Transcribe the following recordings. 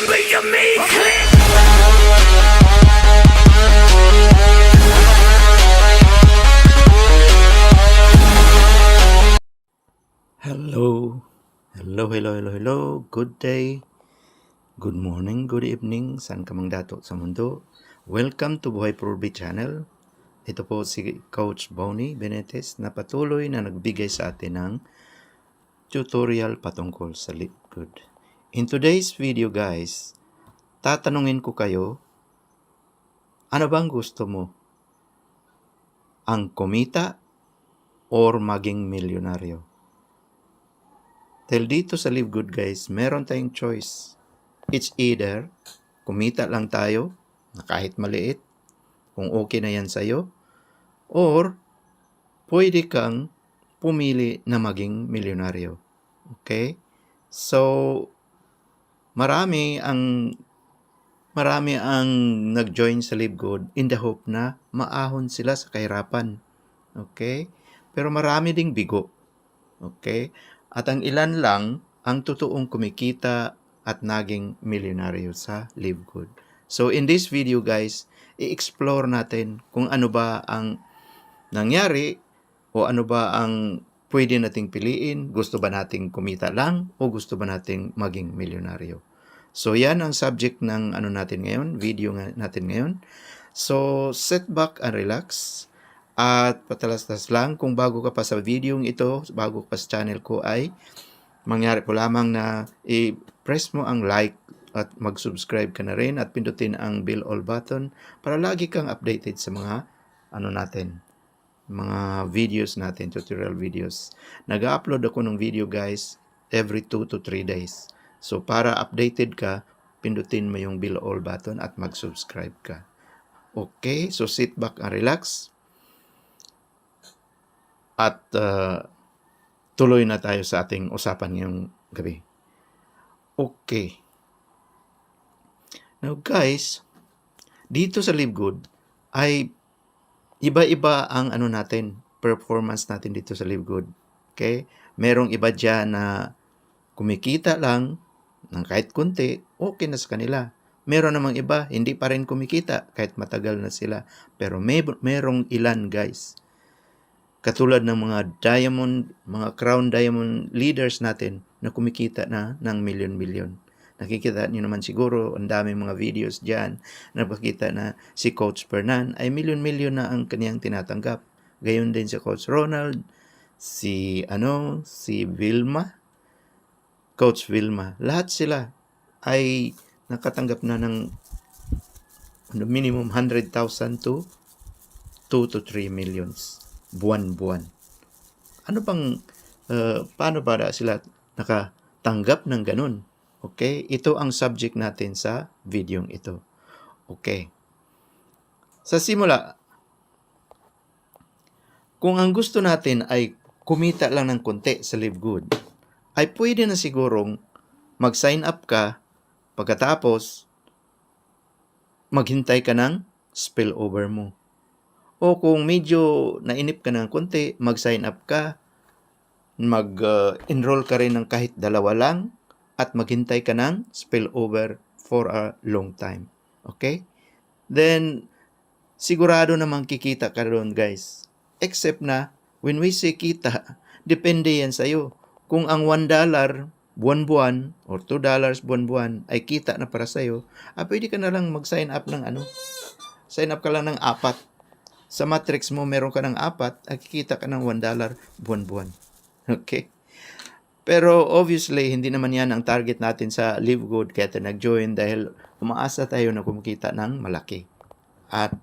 to me, click. Hello. Hello. Good day. Good morning, good evening. Saan ka mang dato sa mundo? Welcome to Buhay Purby Channel. Ito po si Coach Bonnie Benetes na patuloy na nagbigay sa atin ng tutorial patungkol sa Live Good. In today's video guys, tatanungin ko kayo, ano bang gusto mo? Ang kumita or maging milyonaryo? Dahil dito sa Live Good guys, meron tayong choice. It's either kumita lang tayo na kahit maliit, kung okay na yan sa'yo, or pwede kang pumili na maging milyonaryo. Okay? So, marami ang nag-join sa Live Good in the hope na maahon sila sa kahirapan. Okay? Pero marami ding bigo. Okay? At ang ilan lang ang totoong kumikita at naging milyonaryo sa Live Good. So in this video guys, i-explore natin kung ano ba ang nangyari o ano ba ang pwede nating piliin. Gusto ba nating kumita lang o gusto ba nating maging milyonaryo? So yan ang subject ng natin ngayon, video natin ngayon. So sit back and relax. At patalastas lang, kung bago ka pa sa video ito, bago ka pa sa channel ko ay mangyari po lamang na i-press mo ang like at mag-subscribe ka na rin at pindutin ang bell all button para lagi kang updated sa mga mga videos natin, tutorial videos. Nag-upload ako ng video guys every 2 to 3 days. So para updated ka, pindutin mo yung bell all button at mag-subscribe ka. Okay, so sit back and relax. At tuloy na tayo sa ating usapan ngayong gabi. Okay. Now guys, dito sa Live Good ay iba-iba ang performance natin dito sa Live Good. Okay? Merong iba dyan na kumikita lang ng kahit konti, okay na sa kanila. Meron namang iba, hindi pa rin kumikita kahit matagal na sila. Pero merong ilan guys, katulad ng mga crown diamond leaders natin na kumikita na ng milyon-milyon. Nakikita niyo naman siguro, ang daming mga videos dyan na nakikita na si Coach Fernan ay milyon-milyon na ang kaniyang tinatanggap. Gayon din si Coach Ronald, si Vilma, Coach Vilma. Lahat sila ay nakatanggap na ng minimum 100,000 to 2 to 3 millions. Buwan-buwan. Paano ba sila nakatanggap ng ganun? Okay? Ito ang subject natin sa video ito. Okay. Sa simula, kung ang gusto natin ay kumita lang ng konti sa Live Good, ay pwede na sigurong mag-sign up ka, pagkatapos maghintay ka ng spillover mo. O kung medyo nainip ka ng konti, mag-sign up ka, mag-enroll ka rin ng kahit 2 lang, at maghintay ka ng spillover for a long time. Okay? Then, sigurado namang kikita ka doon guys. Except na, when we say kita, depende yan sa'yo. Kung ang $1 buwan-buwan or $2 buwan-buwan ay kita na para sa'yo, pwede ka na lang mag-sign up ng sign up ka lang ng 4. Sa matrix mo, meron ka ng 4, kikita ka ng $1 buwan-buwan. Okay? Pero obviously, hindi naman yan ang target natin sa Live Good kaya tayo nag-join dahil umaasa tayo na kumikita ng malaki. At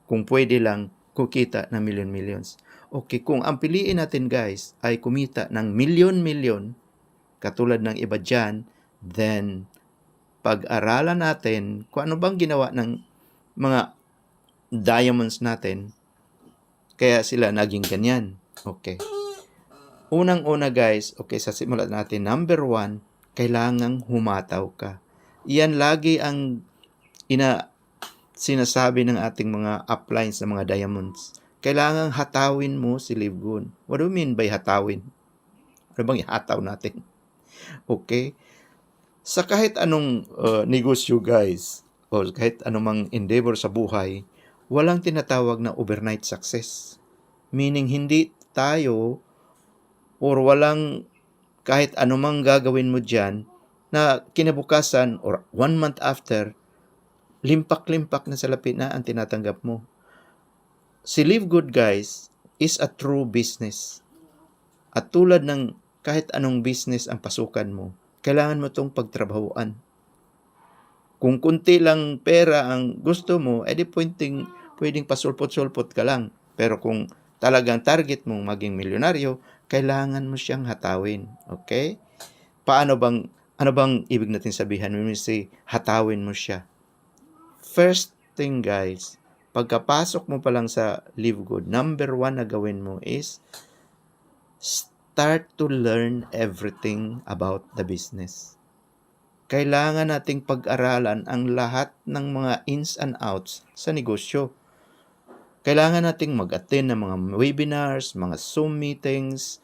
kung pwede lang, kumikita ng million-millions. Okay, kung ang piliin natin guys ay kumita ng milyon-milyon, katulad ng iba dyan, then pag-aralan natin kung ano bang ginawa ng mga diamonds natin, kaya sila naging ganyan. Okay. Unang-una guys, okay, sa simula natin, number 1, kailangang humataw ka. Iyan lagi ang sinasabi ng ating mga uplines ng mga diamonds. Kailangang hatawin mo si Live Good. What do you mean by hatawin? Ano bang ihataw natin? Okay. Sa kahit anong negosyo guys, o kahit anumang endeavor sa buhay, walang tinatawag na overnight success. Meaning hindi tayo or walang kahit anumang gagawin mo dyan na kinabukasan or 1 month after, limpak-limpak na salapi na ang tinatanggap mo. Si Live Good guys is a true business. At tulad ng kahit anong business ang pasukan mo, kailangan mo itong pagtrabahuan. Kung kunti lang pera ang gusto mo, edi pwedeng pasulpot-sulpot ka lang. Pero kung talagang target mong maging milyonaryo, kailangan mo siyang hatawin. Okay? Ano bang ibig natin sabihin when we say hatawin mo siya? First thing guys, pagkapasok mo pa lang sa Live Good, number 1 na gawin mo is start to learn everything about the business. Kailangan nating pag-aralan ang lahat ng mga ins and outs sa negosyo. Kailangan nating mag-attend ng mga webinars, mga Zoom meetings,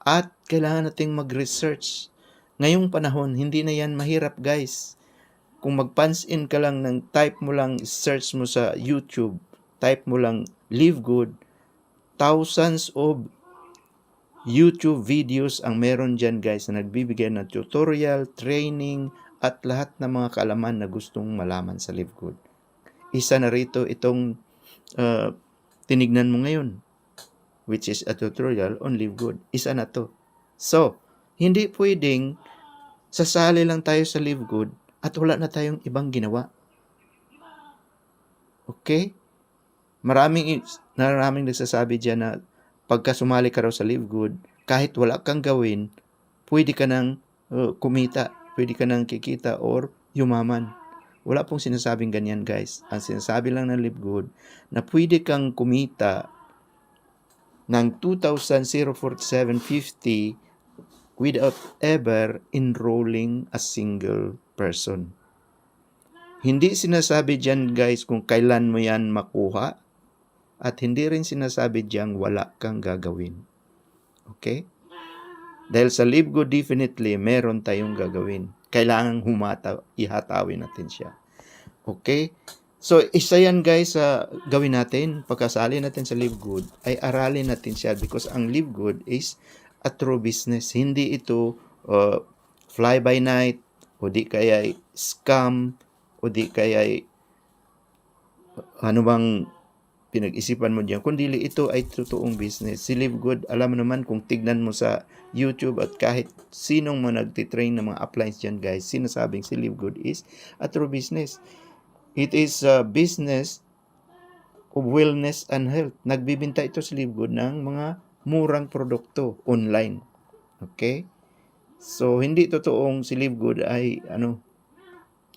at kailangan nating mag-research. Ngayong panahon, hindi na yan mahirap guys. Kung mag-punch in ka lang ng type mo lang, search mo sa YouTube, type mo lang Live Good, thousands of YouTube videos ang meron dyan guys na nagbibigay ng tutorial, training, at lahat ng mga kaalaman na gustong malaman sa Live Good. Isa na rito itong tinignan mo ngayon, which is a tutorial on Live Good. Isa na to. So, hindi pwedeng sasali lang tayo sa Live Good at wala na tayong ibang ginawa. Okay? Maraming nagsasabi dyan na pagka sumali ka raw sa Live Good, kahit wala kang gawin, pwede ka nang kumita, pwede ka nang kikita or yumaman. Wala pong sinasabing ganyan guys. Ang sinasabi lang ng Live Good na pwede kang kumita ng 2,047.50 without ever enrolling a single person. Hindi sinasabi dyan guys kung kailan mo yan makuha at hindi rin sinasabi dyan wala kang gagawin. Okay? Dahil sa Live Good definitely meron tayong gagawin. Kailangan ihatawin natin siya. Okay? So, isa yan guys sa gawin natin. Pagkasali natin sa Live Good, ay aralin natin siya because ang Live Good is a true business. Hindi ito fly by night o di kaya scam o di kaya ano bang pinag-isipan mo diyan, kundi ito ay totoong business. Si Live Good, alam mo naman kung tignan mo sa YouTube at kahit sinong mga nagtitrain ng mga uplines dyan guys, sinasabing si Live Good is a true business. It is a business of wellness and health. Nagbibinta ito si Live Good ng mga murang produkto online. Okay? So, hindi totoong si Live Good ay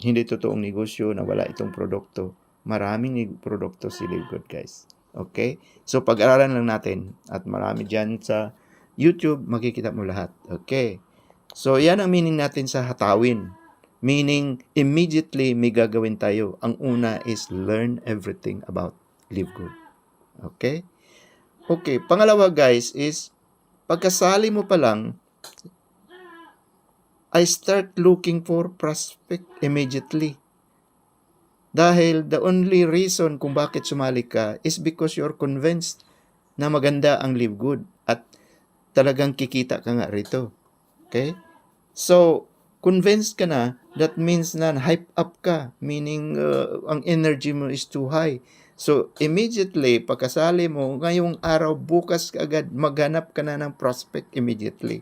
hindi totoong negosyo na wala itong produkto. Maraming produkto si Live Good guys. Okay? So, pag-aralan lang natin at marami dyan sa YouTube, makikita mo lahat. Okay? So, yan ang meaning natin sa hatawin. Meaning, immediately may gagawin tayo. Ang una is learn everything about Live Good. Okay? Okay, pangalawa guys is, pagkasali mo pa lang, I start looking for prospect immediately. Dahil the only reason kung bakit sumali ka is because you're convinced na maganda ang Live Good at talagang kikita ka nga rito. Okay? So, convinced ka na, that means na hype up ka, meaning ang energy mo is too high. So, immediately, pagkasali mo, ngayong araw, bukas agad, maghanap ka na ng prospect immediately.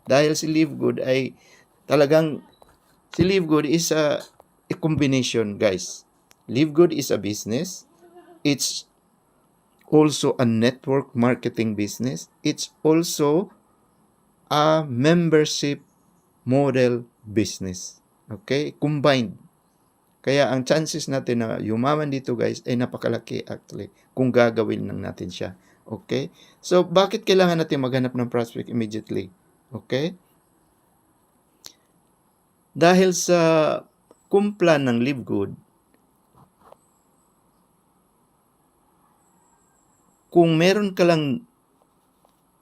Dahil si Live Good ay talagang, si Live Good is a combination, guys. Live Good is a business. It's also a network marketing business. It's also a membership model business. Okay? Combined. Kaya ang chances natin na yumaman dito guys ay napakalaki actually kung gagawin lang natin siya. Okay? So, bakit kailangan natin maghanap ng prospect immediately? Okay? Dahil sa kumplan ng Live Good, kung meron ka lang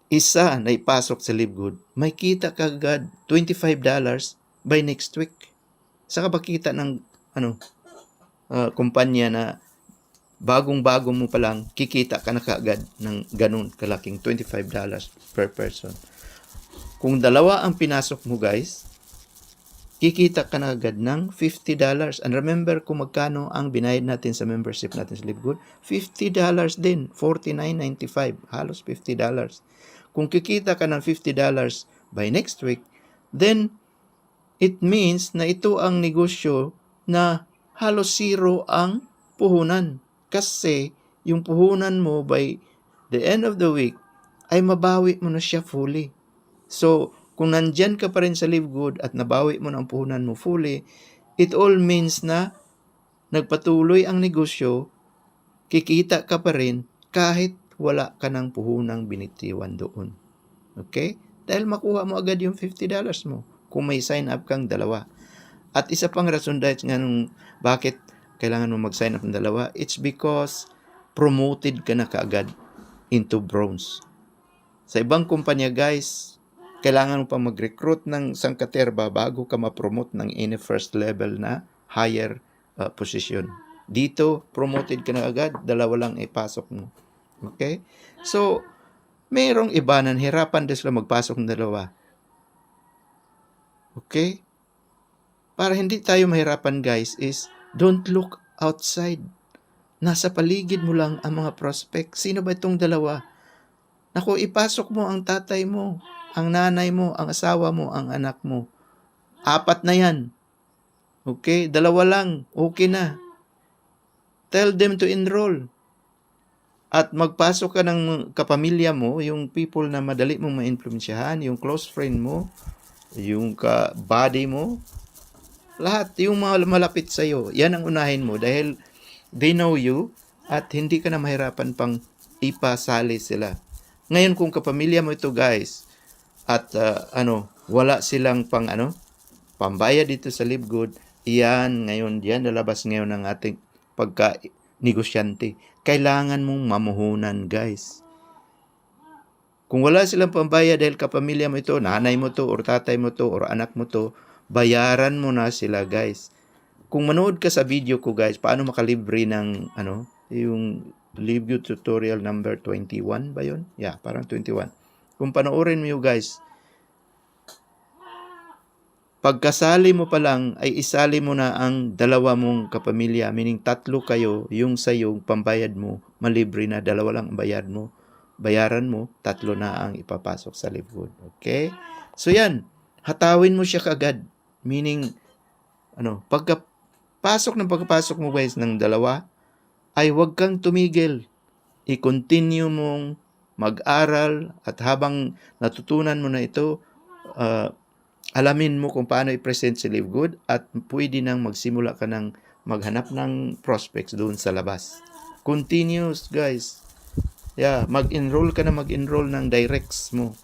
isa na ipasok sa Live Good, may kita ka agad $25 by next week. Saka ba kita ng kumpanya na bagong-bago mo pa lang, kikita ka na kaagad ng ganun kalaking $25 per person. Kung dalawa ang pinasok mo guys, kikita ka na agad ng $50. And remember kung magkano ang binayad natin sa membership natin sa Livegood? $50 din, $49.95, halos $50. Kung kikita ka ng $50 by next week, then it means na ito ang negosyo na halos zero ang puhunan. Kasi yung puhunan mo by the end of the week ay mabawi mo na siya fully. So, kung nandyan ka pa rin sa Livegood at nabawi mo na ang puhunan mo fully, it all means na nagpatuloy ang negosyo, kikita ka pa rin kahit wala ka ng puhunang binitiwan doon. Okay? Dahil makuha mo agad yung $50 mo kung may sign up kang dalawa. At isa pang rason dahil nga nung bakit kailangan mo mag-sign up ng dalawa, it's because promoted ka na kaagad into bronze. Sa ibang kumpanya guys, kailangan mo pa mag-recruit ng sangkaterba bago ka ma-promote ng any first level na higher position. Dito, promoted ka na agad, dalawa lang ipasok mo. Okay? So, mayroong iba na hirapan din sila magpasok ng dalawa. Okay? Para hindi tayo mahirapan guys is, don't look outside. Nasa paligid mo lang ang mga prospect. Sino ba itong dalawa? Naku, ipasok mo ang tatay mo, ang nanay mo, ang asawa mo, ang anak mo. 4 na yan. Okay? 2 lang. Okay na. Tell them to enroll. At magpasok ka ng kapamilya mo, yung people na madali mong ma-influensyahan, yung close friend mo, yung ka-buddy mo, lahat, yung mga malapit sa'yo, yan ang unahin mo dahil they know you at hindi ka na mahirapan pang ipasali sila. Ngayon kung kapamilya mo ito guys, at wala silang pambayad dito sa Livegood, yan lalabas ngayon ng ating pagka-negosyante. Kailangan mong mamuhunan guys. Kung wala silang pambayad dahil kapamilya mo ito, nanay mo to, or tatay mo to, or anak mo to, bayaran mo na sila guys. Kung manood ka sa video ko guys, paano makalibre ng yung Livegood tutorial number 21 ba yun? Yeah, parang 21. Kung panoorin mo guys, pagkasali mo pa lang ay isali mo na ang 2 mong kapamilya, meaning 3 kayo, yung sa yung pambayad mo, malibre na, 2 lang ang bayaran mo, 3 na ang ipapasok sa Livegood. Okay? So yan, hatawin mo siya kaagad. Meaning, pagkapasok mo guys ng 2, ay huwag kang tumigil. I-continue mong mag-aral at habang natutunan mo na ito, alamin mo kung paano i-present si Livegood at pwede nang magsimula ka ng maghanap ng prospects doon sa labas. Continuous guys. Yeah, mag-enroll ka ng directs mo.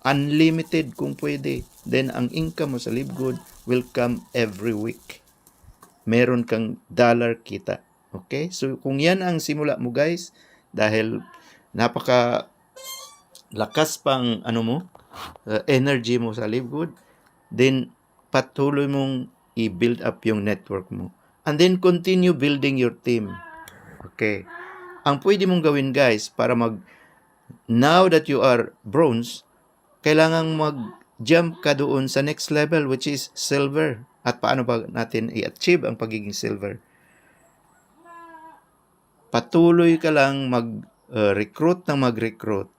Unlimited kung pwede. Then, ang income mo sa Livegood will come every week. Meron kang dollar kita. Okay? So, kung yan ang simula mo guys, dahil napaka lakas pang energy mo sa Livegood, then patuloy mong i-build up yung network mo. And then, continue building your team. Okay? Ang pwede mong gawin guys, para now that you are bronze, kailangang mag-jump ka doon sa next level which is silver. At paano ba natin i-achieve ang pagiging silver? Patuloy ka lang mag-recruit ng mag-recruit.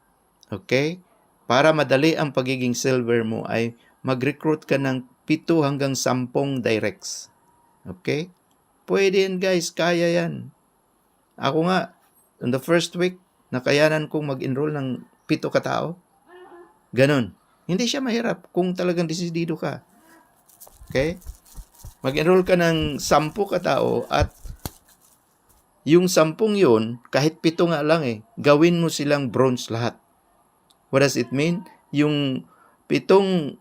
Okay? Para madali ang pagiging silver mo ay mag-recruit ka ng 7 hanggang 10 directs. Okay? Pwede yan guys, kaya yan. Ako nga, on the first week, nakayanan kong mag-enroll ng 7 katao. Ganon. Hindi siya mahirap kung talagang desidido ka. Okay? Mag-enroll ka ng 10 katao at yung 10 yun, kahit 7 nga lang gawin mo silang bronze lahat. What does it mean? Yung 7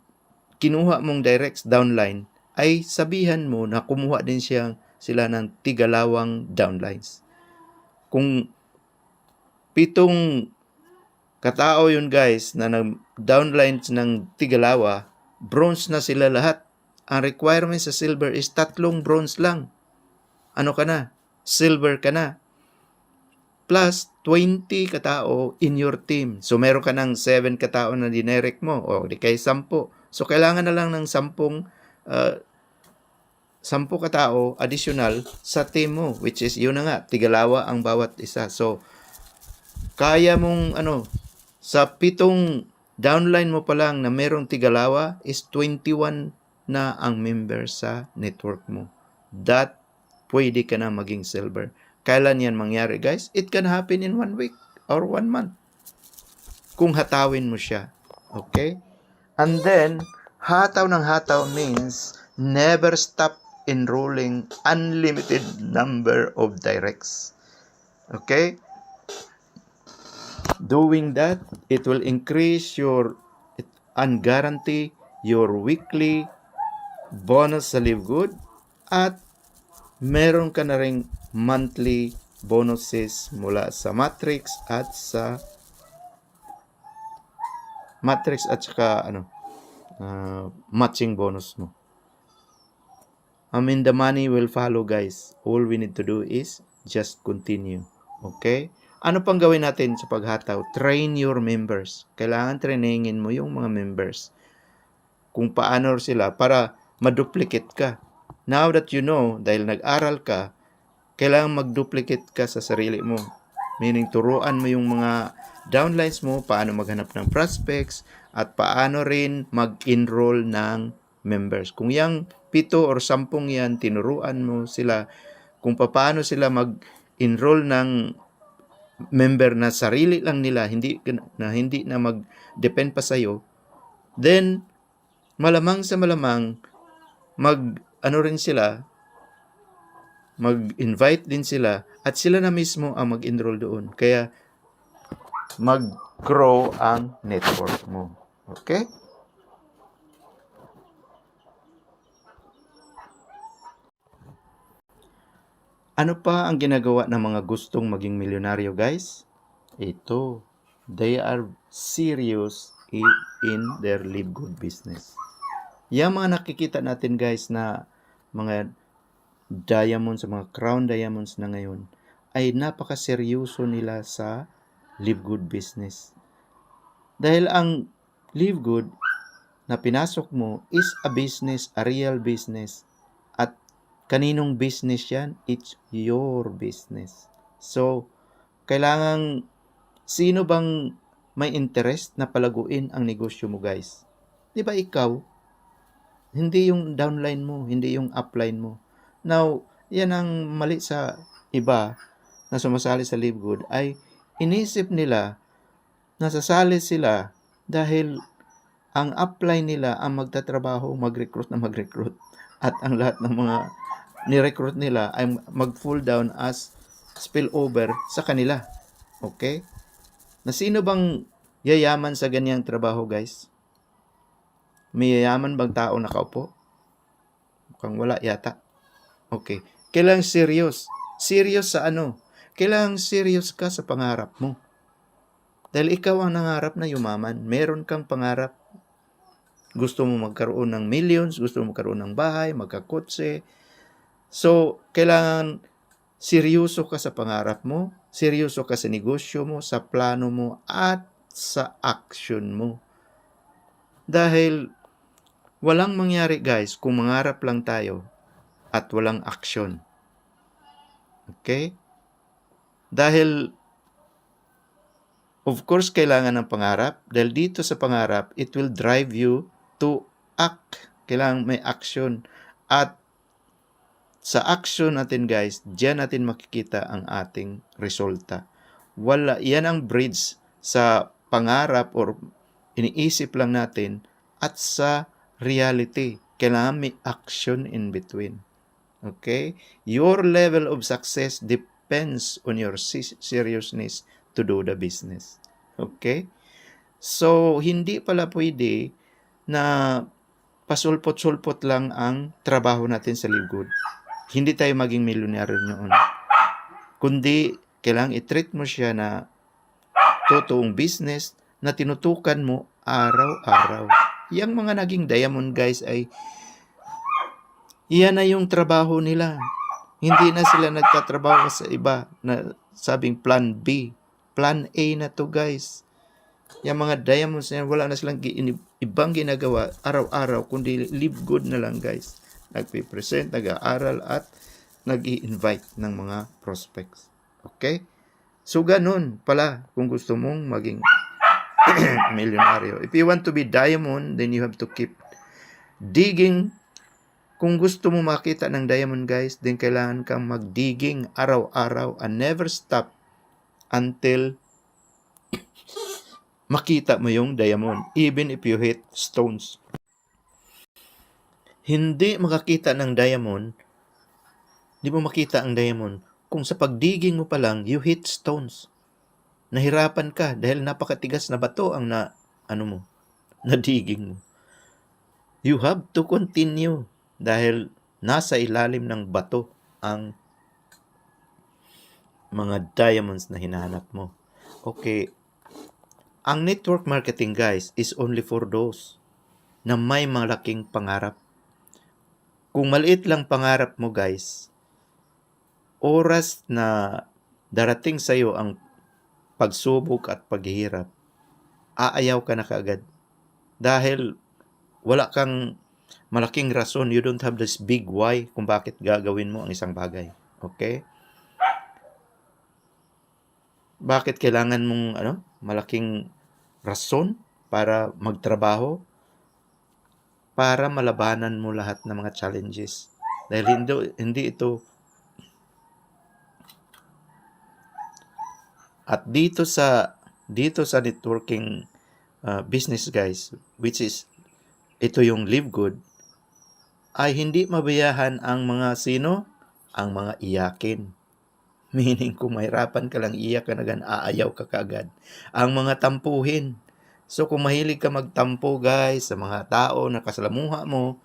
kinuha mong directs downline ay sabihan mo na kumuha din sila ng 2 downlines. Kung 7 katao yun guys na downlines ng Tigalawa, bronze na sila lahat. ang requirement sa silver is 3 bronze lang. Ano ka na? Silver ka na. Plus 20 katao in your team. So meron ka ng 7 katao na dinirect mo o di kay 10. So kailangan na lang ng 10 katao additional sa team mo, which is yun na nga, tigalawa ang bawat isa. So kaya mong sa 7 downline mo pa lang na merong tigalawa is 21 na ang member sa network mo. That pwede ka na maging silver. Kailan yan mangyari, guys? It can happen in 1 week or 1 month. Kung hatawin mo siya. Okay? And then, hataw ng hataw means never stop enrolling unlimited number of directs. Okay? Doing that, it will increase and guarantee your weekly bonus sa Live Good at meron ka na ring monthly bonuses mula sa Matrix at saka matching bonus mo. The money will follow, guys. All we need to do is just continue. Okay? Ano pang gawin natin sa paghataw? Train your members. Kailangan trainingin mo yung mga members. Kung paano sila para maduplicate ka. Now that you know, dahil nag-aral ka, kailangan mag-duplicate ka sa sarili mo. Meaning, turuan mo yung mga downlines mo, paano maghanap ng prospects, at paano rin mag-enroll ng members. Kung yung 7 or 10 yan, tinuruan mo sila kung paano sila mag-enroll ng member na sarili lang nila, hindi na mag-depend pa sa'yo, then malamang sa malamang mag-invite din sila at sila na mismo ang mag-enroll doon. Kaya mag-grow ang network mo. Okay? Ano pa ang ginagawa ng mga gustong maging milyonaryo, guys? Ito. They are serious in their Live Good business. Yung mga nakikita natin, guys, na mga diamonds, mga crown diamonds na ngayon, ay napakaseryoso nila sa Live Good business. Dahil ang Live Good na pinasok mo is a business, a real business. At kaninong business yan? It's your business. So, kailangan, sino bang may interest na palaguin ang negosyo mo, guys? Di ba ikaw? Hindi yung downline mo, hindi yung upline mo. Now, yan ang mali sa iba na sumasali sa Live Good ay inisip nila nasasali sila dahil ang upline nila ang magtatrabaho, mag-recruit na mag-recruit. At ang lahat ng mga ni-recruit nila ay mag-fall down as spillover sa kanila. Okay? Na sino bang yayaman sa ganyang trabaho, guys? May yayaman bang tao nakaupo? Mukhang wala yata. Okay. Kailangan serious. Serious sa ano? Kailangan serious ka sa pangarap mo. Dahil ikaw ang nangarap na yumaman. Meron kang pangarap. Gusto mo magkaroon ng millions, gusto mo magkaroon ng bahay, magkakotse. So, kailangan seryoso ka sa pangarap mo, seryoso ka sa negosyo mo, sa plano mo, at sa action mo. Dahil walang mangyari, guys, kung mangarap lang tayo at walang action. Okay? Dahil of course, kailangan ng pangarap. Dahil dito sa pangarap, it will drive you to act. Kailangan may action. At sa action natin, guys, diyan natin makikita ang ating resulta. Yan ang bridge sa pangarap or iniisip lang natin at sa reality. Kailangan may action in between. Okay? Your level of success depends on your seriousness to do the business. Okay? So, hindi pala pwede na pasulpot-sulpot lang ang trabaho natin sa Live Good. Hindi tayo maging milyonaryo noon. Kundi, kailangan i-treat mo siya na totoong business na tinutukan mo araw-araw. Yang mga naging diamond, guys, ay Iyan na yung trabaho nila. Hindi na sila nagtatrabaho sa iba na sabing plan B. Plan A na to, guys. Yung mga diamonds na yan, wala na silang ibang ginagawa araw-araw, kundi live good na lang, guys. Nagpipresent, nag-aaral, at nag-i-invite ng mga prospects. Okay? So, ganun pala kung gusto mong maging milyonaryo. If you want to be diamond, then you have to keep digging. Kung gusto mo makita ng diamond, guys, then kailangan kang mag-digging araw-araw and never stop until makita mo yung diamond, even if you hit stones. Hindi makakita ng diamond, di mo makita ang diamond, kung sa pag-digging mo pa lang, you hit stones. Nahirapan ka dahil napakatigas na bato ang na-digging mo. You have to continue dahil nasa ilalim ng bato ang mga diamonds na hinahanap mo. Okay. Ang network marketing, guys, is only for those na may malaking pangarap. Kung maliit lang pangarap mo, guys, oras na darating sa iyo ang pagsubok at paghihirap, aayaw ka na kaagad. Dahil wala kang malaking rason, you don't have this big why kung bakit gagawin mo ang isang bagay. Okay? Bakit kailangan mong malaking rason para magtrabaho? Para malabanan mo lahat ng mga challenges. Dahil hindi ito. At dito sa networking business, guys, which is ito yung Live Good, ay hindi mabayahan ang mga sino? Ang mga iyakin. Meaning, kung mahirapan ka lang, iyak ka na gan, aayaw ka kaagad. Ang mga tampuhin. So, kung mahilig ka magtampo, guys, sa mga tao na kasalamuha mo,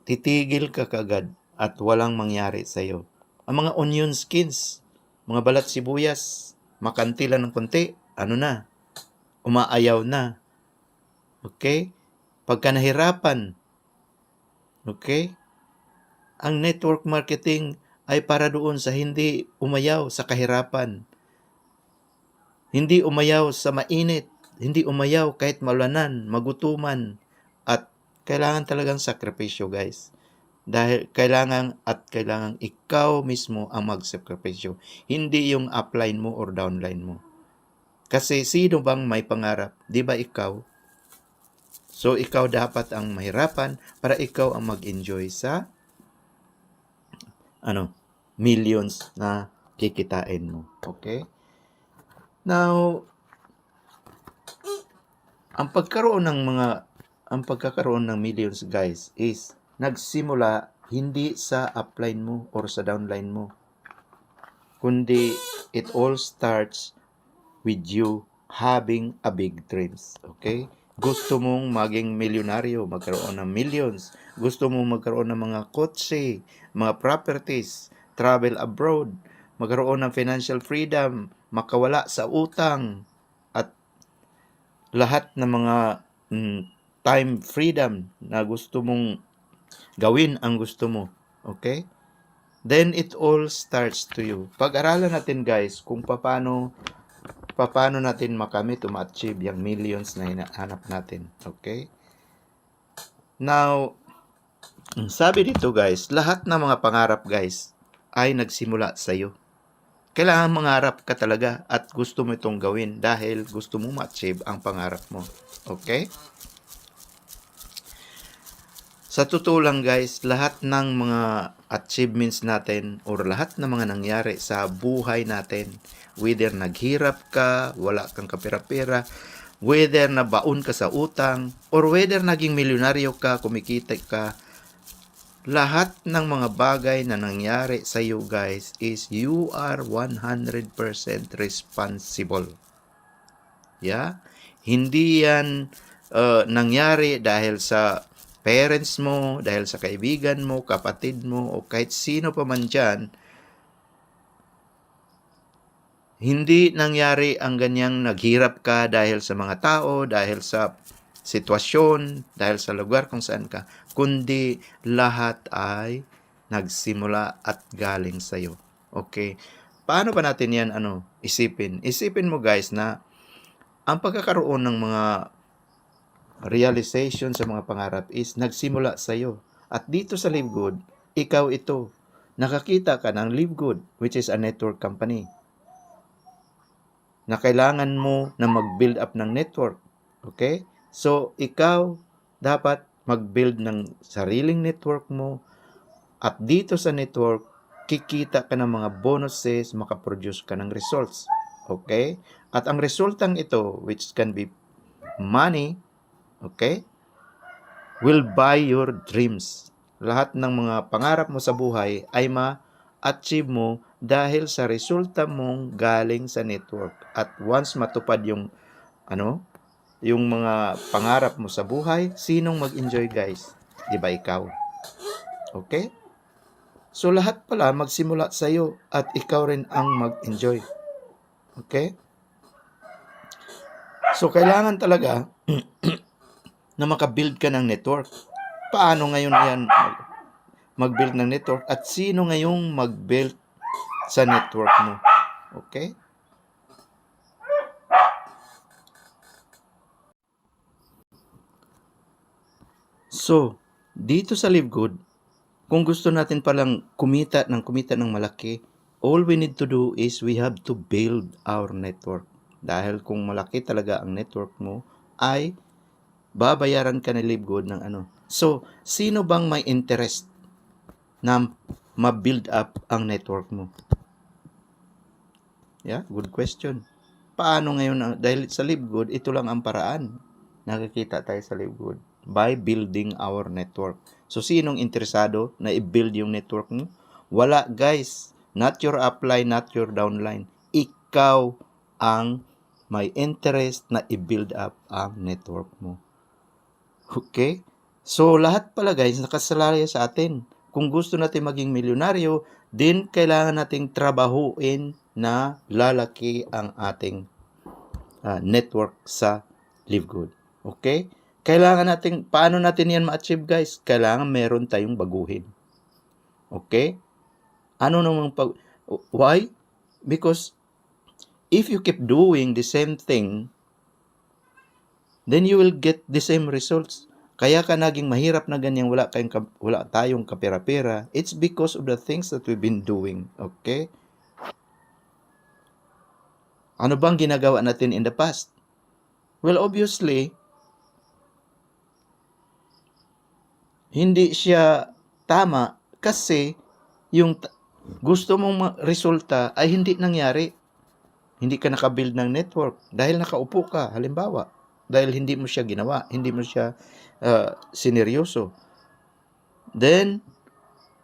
titigil ka kaagad at walang mangyari sa'yo. Ang mga onion skins, mga balat sibuyas, makantila ng konti, umaayaw na. Okay? Pagka nahirapan, okay? Ang network marketing ay para doon sa hindi umayaw sa kahirapan. Hindi umayaw sa mainit. Hindi umayaw kahit maulanan, magutuman. At kailangan talagang sakripisyo, guys. Dahil kailangan ikaw mismo ang magsakripisyo. Hindi yung upline mo or downline mo. Kasi sino bang may pangarap? Di ba ikaw? So, ikaw dapat ang mahirapan para ikaw ang mag-enjoy sa millions na kikitain mo. Okay? Now, ang pagkakaroon ng millions, guys, is nagsimula hindi sa upline mo or sa downline mo. Kundi it all starts with you having a big dreams. Okay? Gusto mong maging milyonaryo, magkaroon ng millions. Gusto mong magkaroon ng mga kotse, mga properties, travel abroad, magkaroon ng financial freedom, makawala sa utang, at lahat ng mga time freedom na gusto mong gawin ang gusto mo. Okay? Then it all starts to you. Pag-aralan natin, guys, kung paano natin makamit o ma-achieve yung millions na hinahanap natin. Okay? Now, sabi dito, guys, lahat ng mga pangarap, guys, ay nagsimula sa iyo. Kailangan mangarap ka talaga at gusto mo itong gawin dahil gusto mo ma-achieve ang pangarap mo. Okay? Sa totoo lang, guys, lahat ng mga achievements natin or lahat ng mga nangyari sa buhay natin, whether naghirap ka, wala kang kapera-pera, whether nabaon ka sa utang, or whether naging milyonaryo ka, kumikita ka, lahat ng mga bagay na nangyari sa iyo, guys, is you are 100% responsible. Yeah? Hindi yan nangyari dahil sa parents mo, dahil sa kaibigan mo, kapatid mo, o kahit sino pa man dyan. Hindi nangyari ang ganyang naghirap ka dahil sa mga tao, dahil sa sitwasyon, dahil sa lugar kung saan ka, kundi lahat ay nagsimula at galing sa'yo. Okay? Paano ba natin yan isipin? Isipin mo guys na ang pagkakaroon ng mga realization sa mga pangarap is nagsimula sa'yo. At dito sa Live Good, ikaw ito. Nakakita ka ng Live Good, which is a network company, na kailangan mo na mag-build up ng network. Okay? So, ikaw dapat mag-build ng sariling network mo, at dito sa network, kikita ka ng mga bonuses, makaproduce ka ng results. Okay? At ang resultang ito, which can be money, okay, will buy your dreams. Lahat ng mga pangarap mo sa buhay ay ma-achieve mo dahil sa resulta mong galing sa network. At once matupad yung yung mga pangarap mo sa buhay, sinong mag-enjoy guys? Di ba ikaw? Okay? So lahat pala magsimula sa iyo at ikaw rin ang mag-enjoy. Okay? So kailangan talaga na makabuild ka ng network. Paano ngayon yan mag-build ng network? At sino ngayong mag-build sa network mo? Okay? So, dito sa Live Good, kung gusto natin palang kumita ng malaki, all we need to do is we have to build our network. Dahil kung malaki talaga ang network mo, ay babayaran ka ni Live Good ng So, sino bang may interest na ma-build up ang network mo? Yeah, good question. Paano ngayon? Dahil sa Live Good, ito lang ang paraan. Nakikita tayo sa Live Good by building our network. So, sinong interesado na i-build yung network mo? Wala, guys. Not your upline, not your downline. Ikaw ang may interest na i-build up ang network mo. Okay? So, lahat pala guys, nakasalalay sa atin. Kung gusto natin maging milyonaryo, din kailangan nating trabahuin na lalaki ang ating network sa Live Good. Okay? Kailangan natin, paano natin yan ma-achieve guys? Kailangan meron tayong baguhin. Okay? Ano namang why? Because if you keep doing the same thing, then you will get the same results. Kaya ka naging mahirap na ganyan, wala tayong kapera-pera. It's because of the things that we've been doing. Okay? Ano bang ginagawa natin in the past? Well, obviously, hindi siya tama kasi yung gusto mong resulta ay hindi nangyari. Hindi ka nakabuild ng network dahil nakaupo ka, halimbawa. Dahil hindi mo siya ginawa, hindi mo siya sineryoso. Then,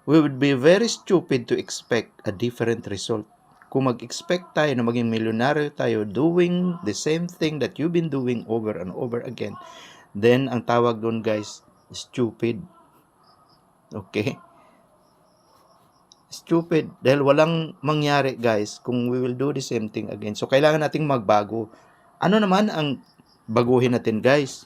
we would be very stupid to expect a different result. Kung mag-expect tayo na maging milyonaryo tayo doing the same thing that you've been doing over and over again, then ang tawag doon guys, stupid. Okay? Stupid. Dahil walang mangyari guys kung we will do the same thing again. So, kailangan nating magbago. Ano naman ang baguhin natin guys?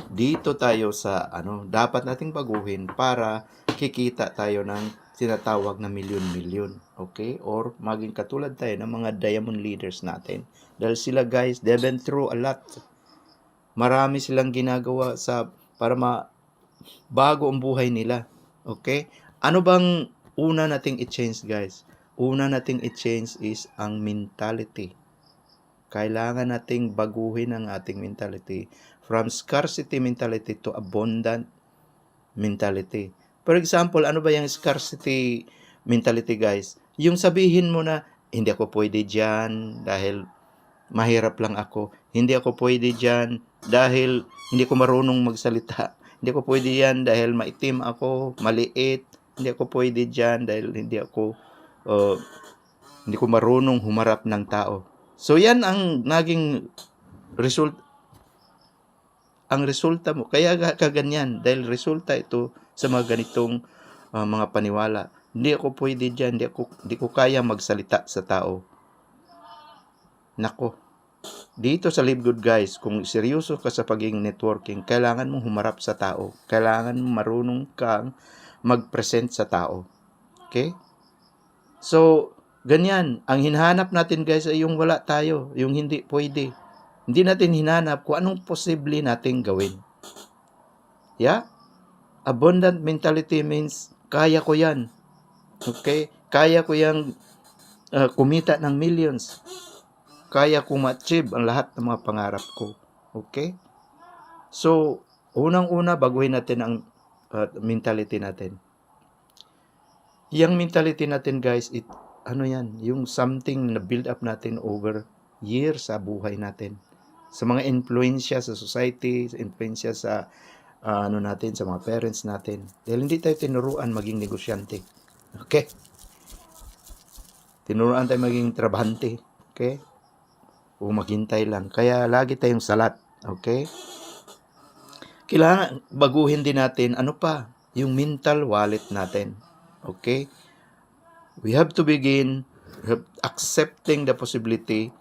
Dito tayo sa dapat nating baguhin para kikita tayo ng tinatawag na milyon-milyon. Okay? Or maging katulad tayo ng mga diamond leaders natin. Dahil sila guys, they've been through a lot. Marami silang ginagawa para bago ang buhay nila. Okay? Ano bang una nating i-change guys? Una nating i-change is ang mentality. Kailangan nating baguhin ang ating mentality from scarcity mentality to abundant mentality. For example, ano ba yung scarcity mentality guys? Yung sabihin mo na, hindi ako pwede dyan dahil mahirap lang ako. Hindi ako pwede dyan dahil hindi ko marunong magsalita. Hindi ako pwede yan dahil maitim ako, maliit. Hindi ako pwede dyan dahil hindi ko marunong humarap ng tao. So, yan ang naging result. Ang resulta mo. Kaya kaganyan. Dahil resulta ito sa mga ganitong mga paniwala. Hindi ako pwede dyan. Hindi ko kaya magsalita sa tao. Nako. dito sa Live Good guys, kung seryoso ka sa pagiging networking, kailangan mong humarap sa tao. Kailangan mong marunong kang mag-present sa tao. Okay? So, ganyan. Ang hinahanap natin guys ay yung wala tayo, yung hindi pwede. Hindi natin hinanap kung anong posible nating gawin. Yeah? Abundant mentality means, kaya ko yan. Okay? Kaya ko yung kumita ng millions. Kaya ko ma-achieve ang lahat ng mga pangarap ko. Okay? So, unang-una, baguhin natin ang mentality natin. Yung mentality natin, guys, ano yan? Yung something na build up natin over years sa buhay natin. Sa mga influensya sa society, sa influensya sa natin, sa mga parents natin. Dahil hindi tayo tinuruan maging negosyante. Okay? Tinuruan tayo maging trabahante. Okay? O maghintay lang. Kaya lagi tayong salat. Okay? Kailangan baguhin din natin, yung mental wallet natin. Okay? We have to begin accepting the possibility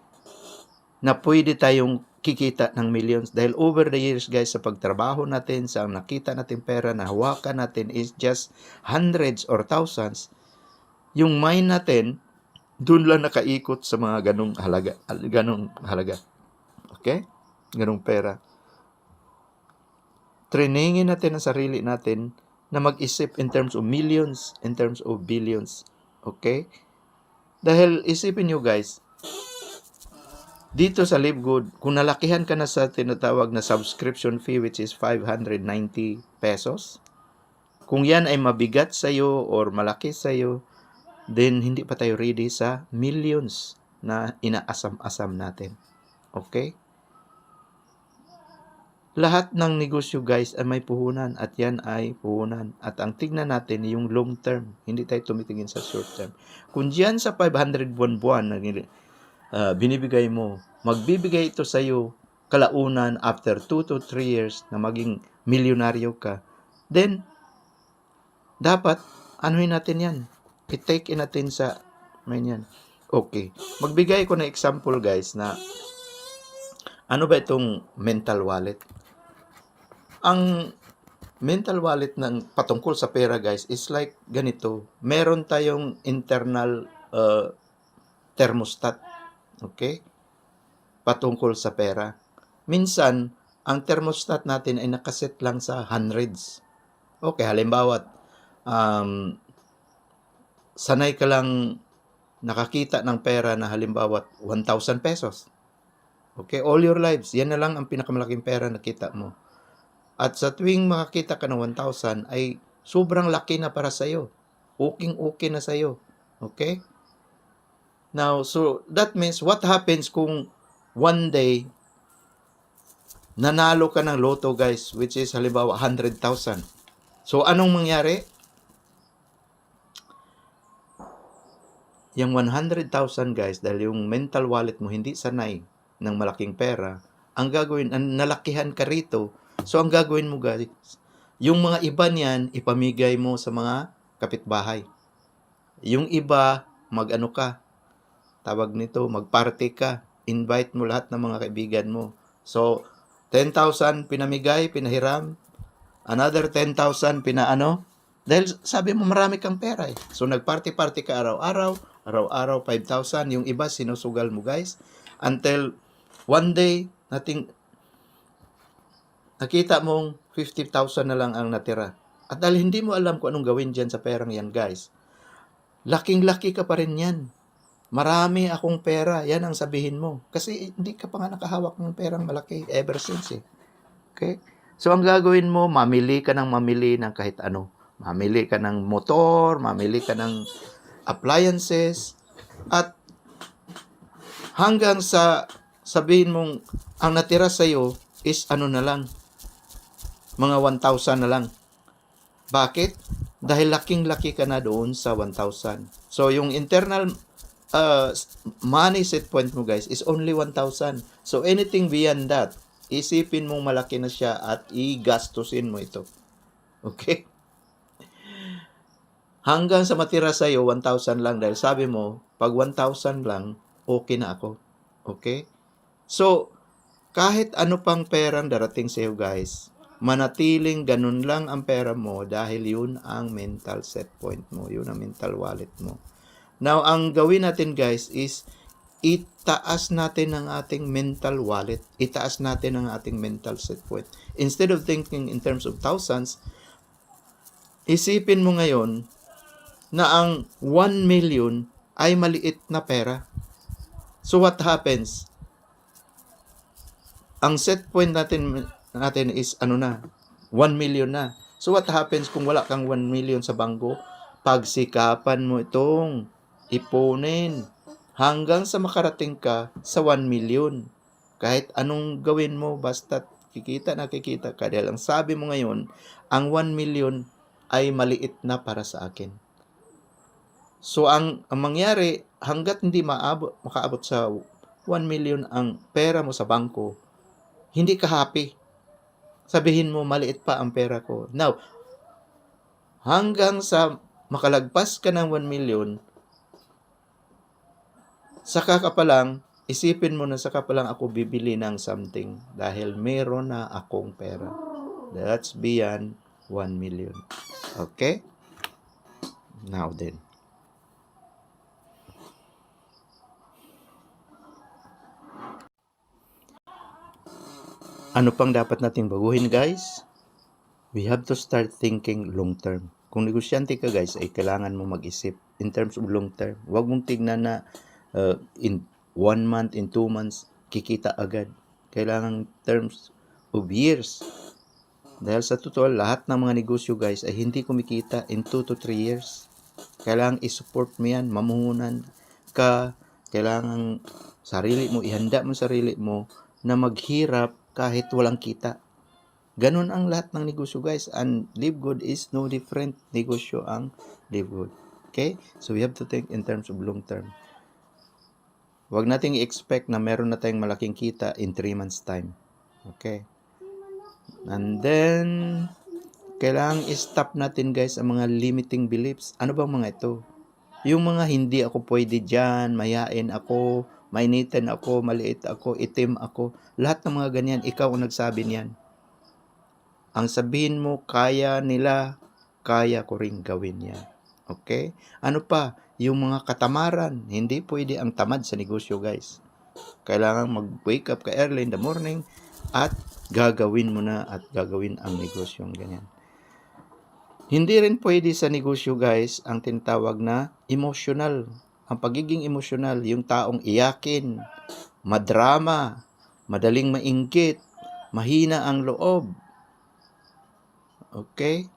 na pwede tayong kikita ng millions. Dahil over the years, guys, sa pagtrabaho natin, sa nakita natin pera na hawakan natin is just hundreds or thousands. Yung mind natin, doon lang nakaikot sa mga ganong halaga. Okay? Ganong pera. Trainingin natin ang sarili natin na mag-isip in terms of millions, in terms of billions. Okay? Dahil isipin nyo guys, dito sa Live Good, kung nalakihan ka na sa tinatawag na subscription fee which is 590 pesos, kung yan ay mabigat sa'yo or malaki sa'yo, then hindi pa tayo ready sa millions na inaasam-asam natin. Okay? Lahat ng negosyo guys ay may puhunan at yan ay puhunan. At ang tignan natin yung long term. Hindi tayo tumitingin sa short term. Kung diyan sa 500 buwan-buwan na binibigay mo, magbibigay ito sa iyo kalaunan after 2 to 3 years na maging milyonaryo ka, then dapat anuhin natin yan. I-take in natin sa yan. Okay. Magbigay ko na example guys na ano ba itong mental wallet? Ang mental wallet ng patungkol sa pera guys is like ganito. Meron tayong internal thermostat. Okay? Patungkol sa pera. Minsan, ang thermostat natin ay nakaset lang sa hundreds. Okay, halimbawa, sanay ka lang nakakita ng pera na halimbawa 1,000 pesos. Okay, all your lives, yan na lang ang pinakamalaking pera na kita mo. At sa tuwing makakita ka ng 1,000 ay sobrang laki na para sa'yo. Okay na sa'yo. Okay? Now, so that means what happens kung one day nanalo ka ng loto guys, which is halimbawa 100,000. So anong mangyari? Yung 100,000 guys, dahil yung mental wallet mo hindi sanay ng malaking pera, ang gagawin, nalakihan ka rito. So ang gagawin mo guys, yung mga iba niyan, ipamigay mo sa mga kapitbahay. Yung iba, magparty ka. Invite mo lahat ng mga kaibigan mo. So, 10,000 pinamigay, pinahiram. Another 10,000 dahil sabi mo marami kang pera eh. So, nagparty-party ka araw-araw 5,000. Yung iba, sinusugal mo guys. Until one day, nakita mong 50,000 na lang ang natira. At dahil hindi mo alam kung anong gawin dyan sa perang yan guys, laking-laki ka pa rin yan. Marami akong pera, yan ang sabihin mo. Kasi hindi ka pa nga nakahawak ng perang malaki ever since eh. Okay? So, ang gagawin mo, mamili ka ng kahit ano. Mamili ka ng motor, mamili ka ng appliances, at hanggang sa sabihin mong ang natira sa'yo is na lang, mga 1,000 na lang. Bakit? Dahil laking-laki ka na doon sa 1,000. So, yung internal money set point mo guys is only 1,000. So, anything beyond that, isipin mong malaki na siya at igastusin mo ito. Okay? Hanggang sa matira sa'yo, 1,000 lang dahil sabi mo, pag 1,000 lang, okay na ako. Okay? So, kahit ano pang perang darating sa iyo guys, manatiling ganun lang ang pera mo dahil yun ang mental set point mo, yun ang mental wallet mo. Now, ang gawin natin guys is itaas natin ang ating mental wallet, itaas natin ang ating mental set point. Instead of thinking in terms of thousands, isipin mo ngayon na ang 1 million ay maliit na pera. So what happens? Ang set point natin is 1 million na. So what happens kung wala kang 1 million sa bangko? Pagsikapan mo itong ipunin hanggang sa makarating ka sa 1 million. Kahit anong gawin mo, basta kikita ka. Dahil ang sabi mo ngayon, ang 1 million ay maliit na para sa akin. So ang mangyari, hanggat hindi makaabot sa 1 million ang pera mo sa bangko, hindi ka happy. Sabihin mo, maliit pa ang pera ko. Now, hanggang sa makalagpas ka ng 1 million, saka ka pa lang, isipin mo na saka pa lang ako bibili ng something dahil meron na akong pera. That's beyond 1 million. Okay? Now then. Ano pang dapat nating baguhin guys? We have to start thinking long term. Kung negosyante ka guys, ay kailangan mo mag-isip in terms of long term. Huwag mong tignan na in 1 month, in 2 months, kikita agad. Kailangan terms of years. Dahil sa totoo, lahat ng mga negosyo guys ay hindi kumikita in 2 to 3 years. Kailangan i-support mo yan, mamuhunan ka, kailangan sarili mo, ihanda mo sarili mo na maghirap kahit walang kita. Ganun ang lahat ng negosyo guys, and Live Good is no different. Negosyo ang Live Good. Okay? So we have to think in terms of long term. Huwag nating i-expect na meron na tayong malaking kita in 3 months time. Okay? And then, kailangan i-stop natin guys ang mga limiting beliefs. Ano bang mga ito? Yung mga hindi ako pwede dyan, mayain ako, mainitin ako, maliit ako, itim ako. Lahat ng mga ganyan, ikaw ang nagsabi niyan. Ang sabihin mo, kaya nila, kaya ko ring gawin yan. Okay? Ano pa? Yung mga katamaran, hindi pwede ang tamad sa negosyo guys. Kailangan mag-wake up ka early in the morning at gagawin mo na at gagawin ang negosyo ganyan. Hindi rin pwede sa negosyo guys ang tinatawag na emotional. Ang pagiging emotional, yung taong iyakin, madrama, madaling mainggit, mahina ang loob. Okay?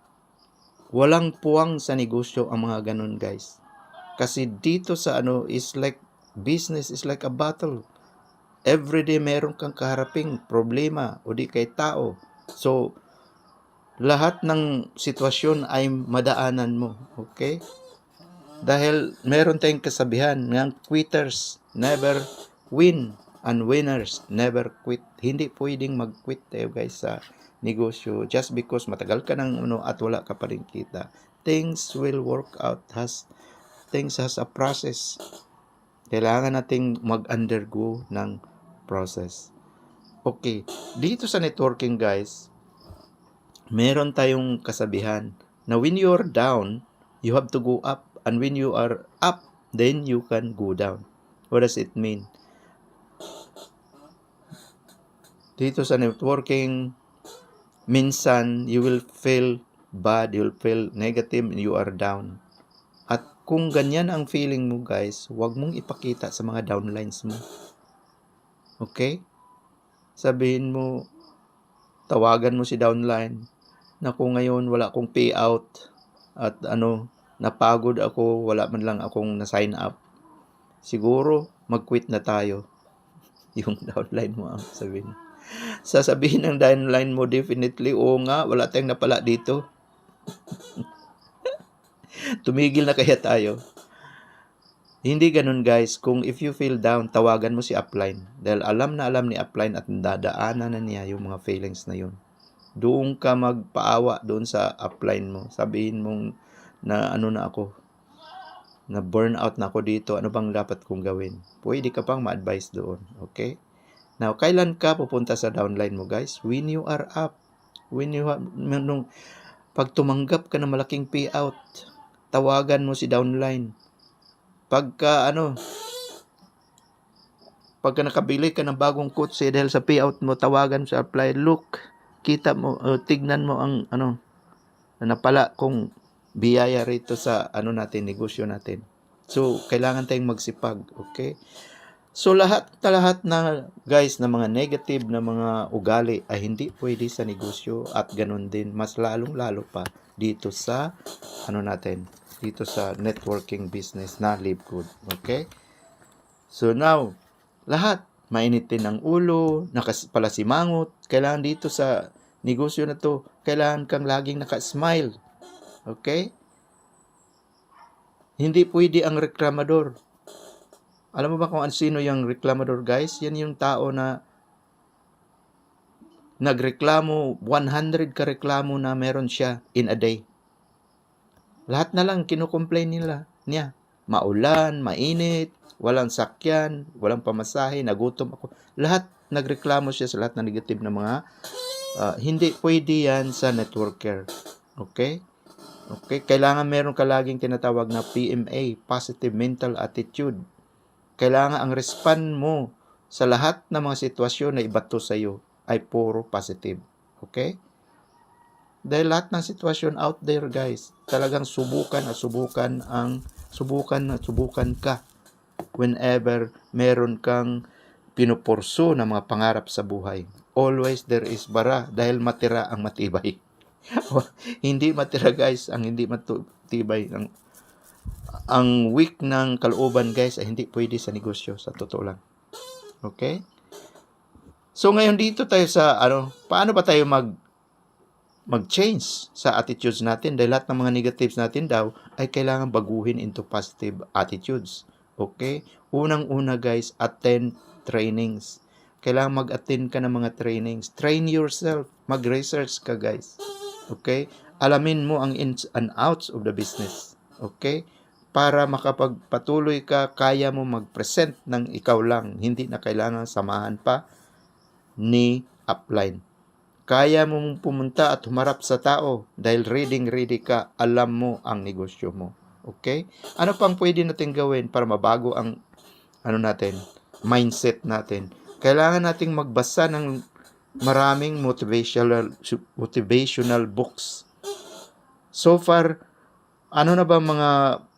Walang puwang sa negosyo ang mga ganun guys. Kasi dito sa is like business is like a battle. Everyday meron kang kaharaping problema o di kay tao. So, lahat ng sitwasyon ay madaanan mo. Okay? Dahil meron tayong kasabihan ng quitters never win and winners never quit. Hindi pwedeng mag-quit tayo guys sa negosyo just because matagal ka ng at wala ka pa rin kita. Things will work out. Things has a process. Kailangan nating mag-undergo ng process. Okay, dito sa networking guys, meron tayong kasabihan na when you're down, you have to go up. And when you are up, then you can go down. What does it mean? Dito sa networking, minsan you will feel bad, you will feel negative, and you are down. At kung ganyan ang feeling mo guys, huwag mong ipakita sa mga downlines mo. Okay? Sabihin mo, tawagan mo si downline na kung ngayon wala akong payout at napagod ako, wala man lang akong na-sign up. Siguro, mag-quit na tayo. Yung downline mo ang sabihin. Sasabihin ng downline mo, definitely, oo nga, wala tayong napala dito. Tumigil na kaya tayo. Hindi ganun guys. Kung if you feel down, tawagan mo si upline. Dahil alam ni upline at dadaanan na niya yung mga feelings na yun. Doon ka magpaawa doon sa upline mo. Sabihin mong na na ako. Na burn out na ako dito. Ano bang dapat kong gawin? Pwede ka pang ma-advise doon. Okay? Now, kailan ka pupunta sa downline mo, guys? When you are up. When you have, pag tumanggap ka ng malaking payout, tawagan mo si downline. Pagka nakabili ka ng bagong kotse dahil sa payout mo, tawagan sa apply. Look, kita mo, tignan mo ang napala kung biyaya rito sa natin, negosyo natin. So, kailangan tayong magsipag, okay? So, lahat na guys na mga negative na mga ugali ay hindi pwede sa negosyo at ganun din, mas lalong-lalo pa dito sa dito sa networking business na Live Good, okay? So, now, lahat, mainitin ang ulo, nakapalasimangot, kailangan dito sa negosyo na to, kailangan kang laging naka-smile. Okay? Hindi pwede ang reklamador. Alam mo ba kung sino yung reklamador, guys? Yan yung tao na nagreklamo, 100 ka reklamo na meron siya in a day. Lahat na lang kinukomplain niya. Maulan, mainit, walang sakyan, walang pamasahe, nagutom ako. Lahat nagreklamo siya sa lahat ng negative na mga hindi pwede yan sa networker. Okay? Okay, kailangan meron ka laging tinatawag na PMA, Positive Mental Attitude. Kailangan ang respond mo sa lahat ng mga sitwasyon na ibato sa iyo ay puro positive. Okay? Dahil lahat ng sitwasyon out there, guys, talagang subukan ka whenever meron kang pinupurso na mga pangarap sa buhay. Always there is bara dahil matira ang matibay. Hindi matira, guys, ang hindi matibay. Ang weak ng kalooban, guys, ay hindi pwede sa negosyo, sa totoo lang. Okay? So ngayon dito tayo sa paano ba tayo mag-change sa attitudes natin, dahil lahat ng mga negatives natin daw ay kailangan baguhin into positive attitudes. Okay? Unang-una, guys, attend trainings. Kailangan mag-attend ka ng mga trainings. Train yourself. Mag-research ka, guys. Okay? Alamin mo ang ins and outs of the business. Okay? Para makapagpatuloy ka, kaya mo mag-present ng ikaw lang. Hindi na kailangan samahan pa ni upline. Kaya mong pumunta at humarap sa tao dahil ready ka, alam mo ang negosyo mo. Okay? Ano pang pwede natin gawin para mabago ang mindset natin? Kailangan nating magbasa ng maraming motivational books. So far, ano na ba mga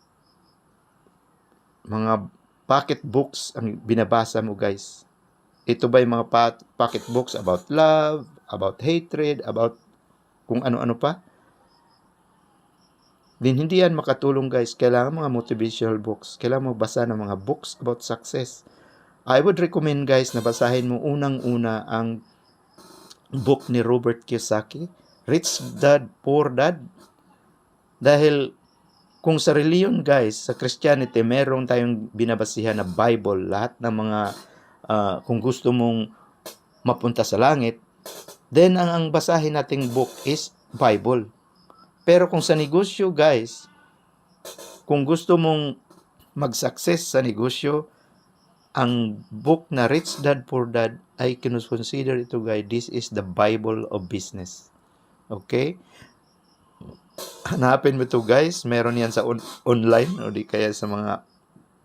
pocket books ang binabasa mo, guys? Ito ba yung mga pocket books about love, about hatred, about kung ano-ano pa? Din hindi yan makatulong, guys. Kailangan mga motivational books. Kailangan mo basa ng mga books about success. I would recommend, guys, na basahin mo unang-una ang book ni Robert Kiyosaki, Rich Dad, Poor Dad. Dahil kung sa reliyon, guys, sa Christianity, meron tayong binabasihan na Bible. Lahat ng mga, kung gusto mong mapunta sa langit, then ang basahin nating book is Bible. Pero kung sa negosyo, guys, kung gusto mong mag-success sa negosyo, ang book na Rich Dad, Poor Dad ay consider ito, guys, this is the Bible of business. Okay? Hanapin mo ito, guys. Meron yan sa online o di kaya sa mga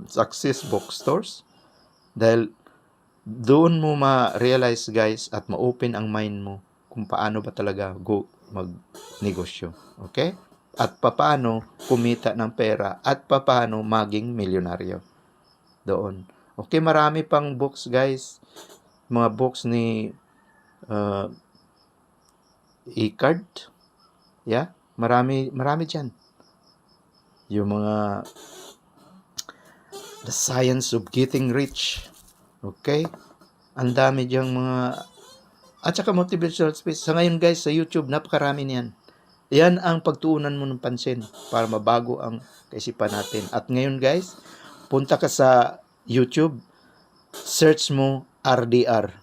success bookstores. Dahil doon mo ma-realize, guys, at ma-open ang mind mo kung paano ba talaga mag-negosyo. Okay? At paano kumita ng pera at paano maging milyonaryo. Doon. Okay, marami pang books, guys. Mga books ni Eckhart. Yeah? Marami dyan. Yung mga The Science of Getting Rich. Okay? Ang dami diyang mga at saka motivational speech. Sa ngayon, guys, sa YouTube, napakarami niyan. Yan ang pagtuunan mo ng pansin para mabago ang kaisipan natin. At ngayon, guys, punta ka sa YouTube, search mo RDR.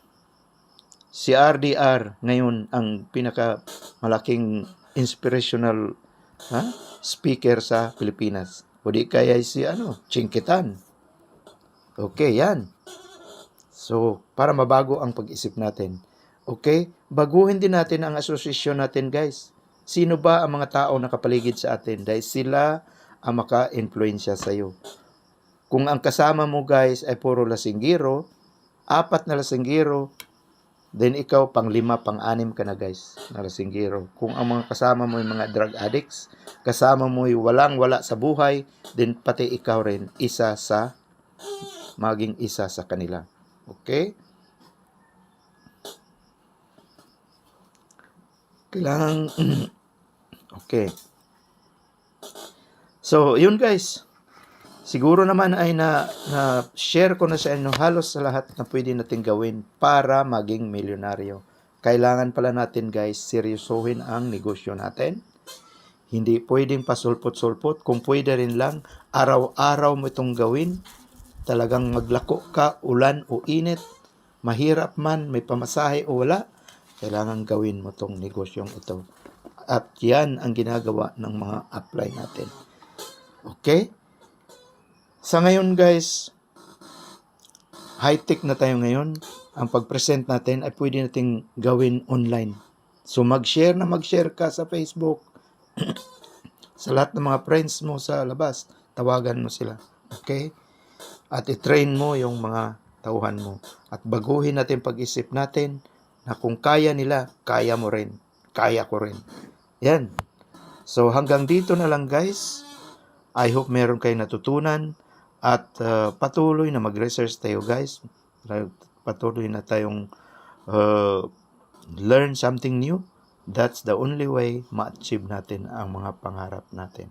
Si RDR ngayon ang pinakamalaking inspirational speaker sa Pilipinas. O di kaya si Chinkitan. Okay, yan. So, para mabago ang pag-isip natin. Okay? Baguhin din natin ang asosasyon natin, guys. Sino ba ang mga tao na kapaligid sa atin? Dahil sila ang maka-influensya sa iyo. Kung ang kasama mo, guys, ay puro lasinggiro, 4 na lasinggiro, then ikaw pang 5, pang 6 ka na, guys, na lasinggiro. Kung ang mga kasama mo ay mga drug addicts, kasama mo ay walang-wala sa buhay, then pati ikaw rin maging isa sa kanila. Okay? Kailangan okay. So, yun, guys. Siguro naman ay na-share ko na sa inyo halos sa lahat na pwede natin gawin para maging milyonaryo. Kailangan pala natin, guys, seryosohin ang negosyo natin. Hindi pwedeng pasulpot-sulpot. Kung pwede rin lang, araw-araw mo itong gawin. Talagang maglako ka, ulan o init, mahirap man, may pamasahe o wala, kailangan gawin mo itong negosyong ito. At yan ang ginagawa ng mga apply natin. Okay? Sa ngayon, guys, high-tech na tayo ngayon. Ang pag-present natin ay pwede nating gawin online. So, mag-share ka sa Facebook. Sa lahat ng mga friends mo sa labas, tawagan mo sila. Okay? At i-train mo yung mga tauhan mo. At baguhin natin pag-isip natin na kung kaya nila, kaya mo rin. Kaya ko rin. Yan. So, hanggang dito na lang, guys. I hope meron kayong natutunan. At patuloy na mag-research tayo, guys. Patuloy na tayong learn something new. That's the only way ma-achieve natin ang mga pangarap natin.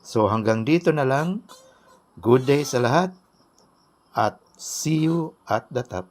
So, hanggang dito na lang. Good day sa lahat. At see you at the top.